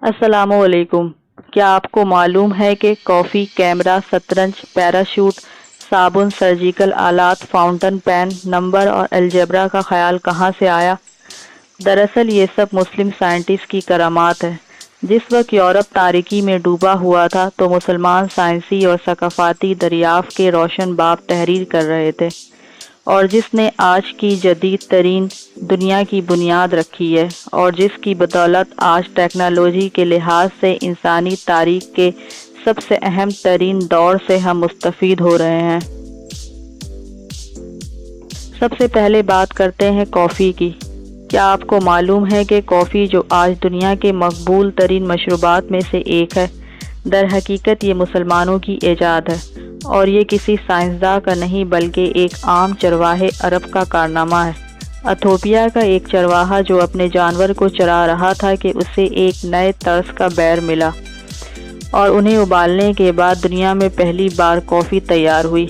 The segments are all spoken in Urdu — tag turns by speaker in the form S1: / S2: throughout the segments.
S1: السلام علیکم۔ کیا آپ کو معلوم ہے کہ کافی، کیمرہ، شطرنج، پیراشوٹ، صابن، سرجیکل آلات، فاؤنٹن پین، نمبر اور الجبرا کا خیال کہاں سے آیا؟ دراصل یہ سب مسلم سائنٹسٹ کی کرامات ہے۔ جس وقت یورپ تاریکی میں ڈوبا ہوا تھا تو مسلمان سائنسی اور ثقافتی دریافت کے روشن باب تحریر کر رہے تھے، اور جس نے آج کی جدید ترین دنیا کی بنیاد رکھی ہے، اور جس کی بدولت آج ٹیکنالوجی کے لحاظ سے انسانی تاریخ کے سب سے اہم ترین دور سے ہم مستفید ہو رہے ہیں۔ سب سے پہلے بات کرتے ہیں کافی کی۔ کیا آپ کو معلوم ہے کہ کافی، جو آج دنیا کے مقبول ترین مشروبات میں سے ایک ہے، در حقیقت یہ مسلمانوں کی ایجاد ہے، اور یہ کسی سائنسداں کا نہیں بلکہ ایک عام چرواہے عرب کا کارنامہ ہے۔ ایتھوپیا کا ایک چرواہا جو اپنے جانور کو چرا رہا تھا کہ اسے ایک نئے طرز کا بیئر ملا، اور انہیں ابالنے کے بعد دنیا میں پہلی بار کافی تیار ہوئی،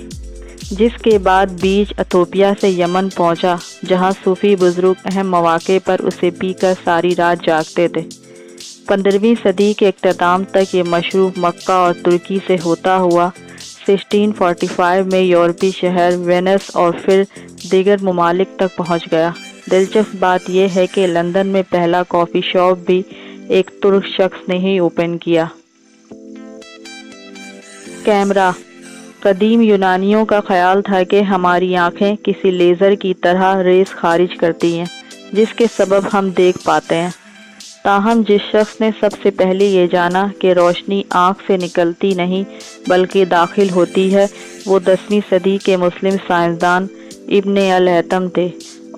S1: جس کے بعد بیج ایتھوپیا سے یمن پہنچا، جہاں صوفی بزرگ اہم مواقع پر اسے پی کر ساری رات جاگتے تھے۔ 15ویں صدی کے اختتام تک یہ مشروب مکہ اور ترکی سے ہوتا ہوا 1645 میں یورپی شہر وینس اور پھر دیگر ممالک تک پہنچ گیا۔ دلچسپ بات یہ ہے کہ لندن میں پہلا کافی شاپ بھی ایک ترک شخص نے ہی اوپن کیا۔ کیمرہ۔ قدیم یونانیوں کا خیال تھا کہ ہماری آنکھیں کسی لیزر کی طرح ریز خارج کرتی ہیں، جس کے سبب ہم دیکھ پاتے ہیں۔ تاہم جس شخص نے سب سے پہلے یہ جانا کہ روشنی آنکھ سے نکلتی نہیں بلکہ داخل ہوتی ہے، وہ 10ویں صدی کے مسلم سائنسدان ابن الہیثم تھے،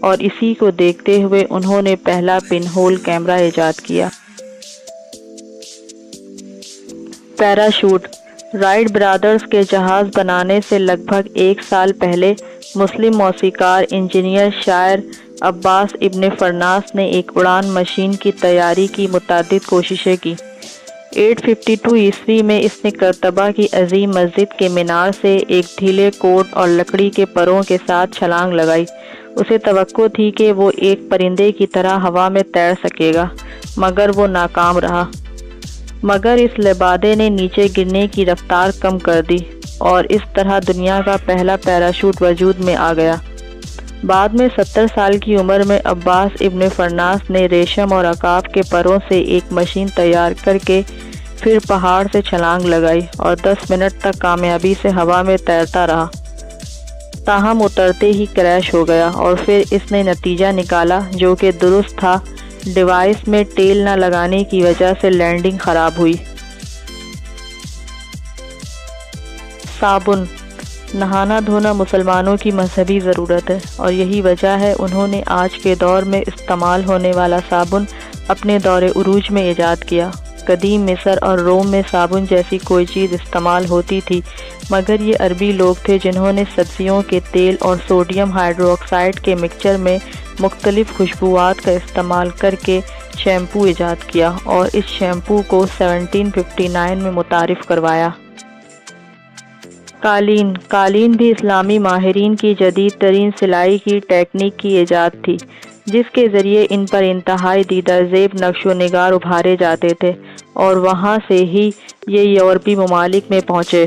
S1: اور اسی کو دیکھتے ہوئے انہوں نے پہلا پن ہول کیمرہ ایجاد کیا۔ پیراشوٹ۔ رائٹ برادرز کے جہاز بنانے سے لگ بھگ 1 سال پہلے مسلم موسیقار، انجینئر، شاعر عباس ابن فرناس نے ایک اڑان مشین کی تیاری کی متعدد کوششیں کی۔ 852 عیسوی میں اس نے کرتبہ کی عظیم مسجد کے مینار سے ایک ڈھیلے کوٹ اور لکڑی کے پروں کے ساتھ چھلانگ لگائی۔ اسے توقع تھی کہ وہ ایک پرندے کی طرح ہوا میں تیر سکے گا، مگر وہ ناکام رہا۔ مگر اس لبادے نے نیچے گرنے کی رفتار کم کر دی، اور اس طرح دنیا کا پہلا پیراشوٹ وجود میں آ گیا۔ بعد میں 70 سال کی عمر میں عباس ابن فرناس نے ریشم اور عقاب کے پروں سے ایک مشین تیار کر کے پھر پہاڑ سے چھلانگ لگائی اور 10 منٹ تک کامیابی سے ہوا میں تیرتا رہا۔ تاہم اترتے ہی کریش ہو گیا، اور پھر اس نے نتیجہ نکالا جو کہ درست تھا، ڈیوائس میں ٹیل نہ لگانے کی وجہ سے لینڈنگ خراب ہوئی۔ صابن۔ نہانا دھونا مسلمانوں کی مذہبی ضرورت ہے، اور یہی وجہ ہے انہوں نے آج کے دور میں استعمال ہونے والا صابن اپنے دور عروج میں ایجاد کیا۔ قدیم مصر اور روم میں صابن جیسی کوئی چیز استعمال ہوتی تھی، مگر یہ عربی لوگ تھے جنہوں نے سبزیوں کے تیل اور سوڈیم ہائیڈرو آکسائڈ کے مکسچر میں مختلف خوشبوات کا استعمال کر کے شیمپو ایجاد کیا، اور اس شیمپو کو 1759 میں متعارف کروایا۔ قالین۔ قالین بھی اسلامی ماہرین کی جدید ترین سلائی کی ٹیکنیک کی ایجاد تھی، جس کے ذریعے ان پر انتہائی دیدہ زیب نقش و نگار ابھارے جاتے تھے، اور وہاں سے ہی یہ یورپی ممالک میں پہنچے۔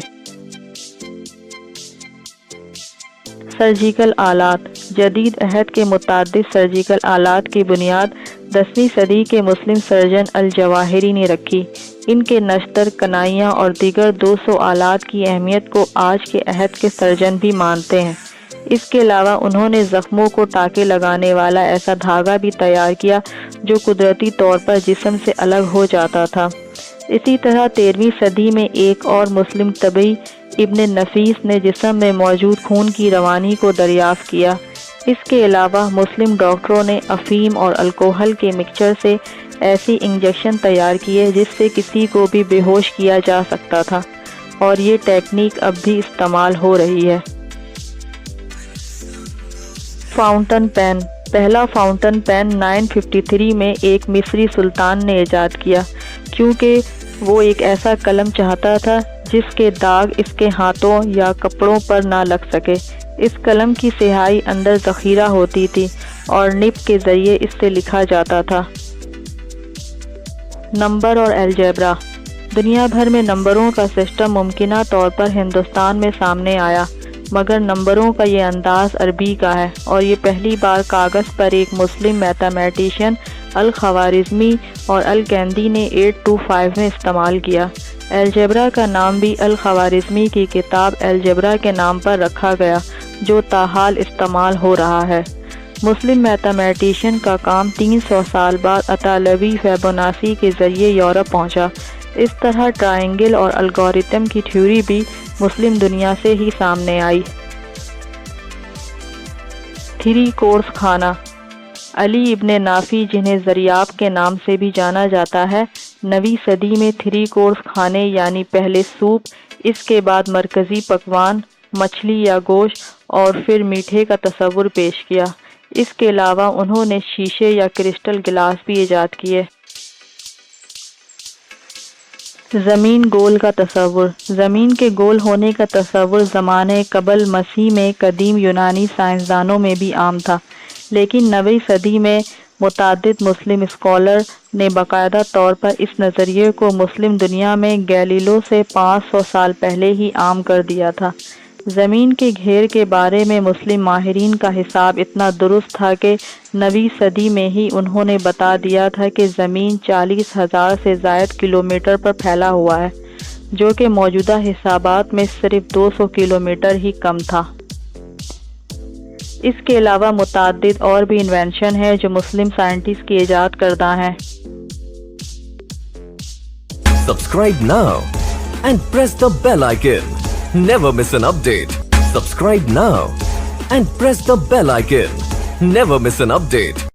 S1: سرجیکل آلات۔ جدید عہد کے متعدد سرجیکل آلات کی بنیاد 10ویں صدی کے مسلم سرجن الجواہری نے رکھی۔ ان کے نشتر، کنائیاں اور دیگر 200 آلات کی اہمیت کو آج کے عہد کے سرجن بھی مانتے ہیں۔ اس کے علاوہ انہوں نے زخموں کو ٹاکے لگانے والا ایسا دھاگا بھی تیار کیا جو قدرتی طور پر جسم سے الگ ہو جاتا تھا۔ اسی طرح 13ویں صدی میں ایک اور مسلم طبی ابن نفیس نے جسم میں موجود خون کی روانی کو دریافت کیا۔ اس کے علاوہ مسلم ڈاکٹروں نے افیم اور الکوہل کے مکسچر سے ایسی انجیکشن تیار کیے جس سے کسی کو بھی بے ہوش کیا جا سکتا تھا، اور یہ ٹیکنیک اب بھی استعمال ہو رہی ہے۔ Fountain pen. پہلا فاؤنٹن پین 953 میں ایک مصری سلطان نے ایجاد کیا، کیونکہ وہ ایک ایسا قلم چاہتا تھا جس کے داغ اس کے ہاتھوں یا کپڑوں پر نہ لگ سکے۔ اس قلم کی سیاہی اندر ذخیرہ ہوتی تھی، اور نب کے ذریعے اس سے لکھا جاتا تھا۔ نمبر اور الجبرا۔ دنیا بھر میں نمبروں کا سسٹم ممکنہ طور پر ہندوستان میں سامنے آیا، مگر نمبروں کا یہ انداز عربی کا ہے، اور یہ پہلی بار کاغذ پر ایک مسلم میتھمیٹیشین الخوارزمی اور الکندی نے 825 میں استعمال کیا۔ الجبرا کا نام بھی الخوارزمی کی کتاب الجبرا کے نام پر رکھا گیا، جو تاحال استعمال ہو رہا ہے۔ مسلم میتھمیٹیشین کا کام 300 سال بعد اطالوی فیبوناسی کے ذریعے یورپ پہنچا۔ اس طرح ٹرائنگل اور الگورتھم کی تھیوری بھی مسلم دنیا سے ہی سامنے آئی۔ 3 کورس کھانا۔ علی ابن نافی، جنہیں زریاب کے نام سے بھی جانا جاتا ہے، 9ویں صدی میں 3 کورس کھانے یعنی پہلے سوپ، اس کے بعد مرکزی پکوان مچھلی یا گوشت اور پھر میٹھے کا تصور پیش کیا۔ اس کے علاوہ انہوں نے شیشے یا کرسٹل گلاس بھی ایجاد کیے۔ زمین گول کا تصور۔ زمین کے گول ہونے کا تصور زمانے قبل مسیح میں قدیم یونانی سائنسدانوں میں بھی عام تھا، لیکن 9ویں صدی میں متعدد مسلم اسکالر نے باقاعدہ طور پر اس نظریے کو مسلم دنیا میں گیلیلیو سے 500 سال پہلے ہی عام کر دیا تھا۔ زمین کے گھیر کے بارے میں مسلم ماہرین کا حساب اتنا درست تھا کہ 9ویں صدی میں ہی انہوں نے بتا دیا تھا کہ زمین 40,000 سے زائد کلومیٹر پر پھیلا ہوا ہے، جو کہ موجودہ حسابات میں صرف 200 کلومیٹر ہی کم تھا۔ اس کے علاوہ متعدد اور بھی انوینشن ہیں جو مسلم سائنٹسٹ کی ایجاد کردہ ہیں۔
S2: Subscribe now and press the bell icon. Never miss an update. Subscribe now and press the bell icon. Never miss an update.